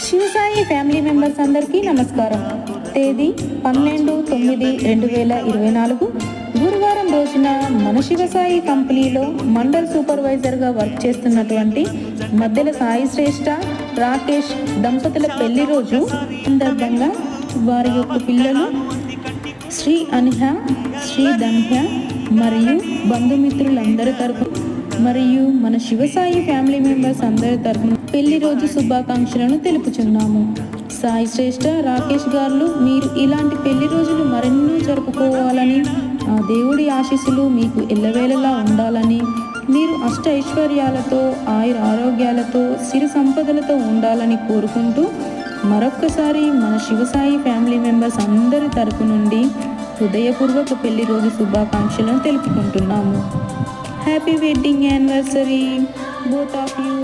Shivasai family members అందరికీ నమస్కారం. తేదీ 12/9/2024 గురువారం రోజున మన శివసాయి కంపెనీలో మండల్ సూపర్వైజర్గా వర్క్ చేస్తున్నటువంటి మధ్యల సాయి శ్రేష్ఠ రాకేష్ దంపతుల పెళ్లి రోజు సందర్భంగా వారి యొక్క పిల్లలు శ్రీ అన్హ, శ్రీ ధన్య మరియు బంధుమిత్రులందరి తరపున మరియు మన శివసాయి ఫ్యామిలీ మెంబర్స్ అందరి తరపున పెళ్లి రోజు శుభాకాంక్షలను తెలుపుచున్నాము. సాయి శ్రేష్ఠ రాకేష్ గారు, మీరు ఇలాంటి పెళ్లి రోజులు మరెన్నో జరుపుకోవాలని, ఆ దేవుడి ఆశీస్సులు మీకు ఎల్లవేళలా ఉండాలని, మీరు అష్ట ఐశ్వర్యాలతో ఆయుర ఆరోగ్యాలతో సిరి సంపదలతో ఉండాలని కోరుకుంటూ మరొక్కసారి మన శివసాయి ఫ్యామిలీ మెంబర్స్ అందరి తరపు నుండి హృదయపూర్వక పెళ్లి రోజు శుభాకాంక్షలను తెలుపుకుంటున్నాము. Happy wedding anniversary both of you.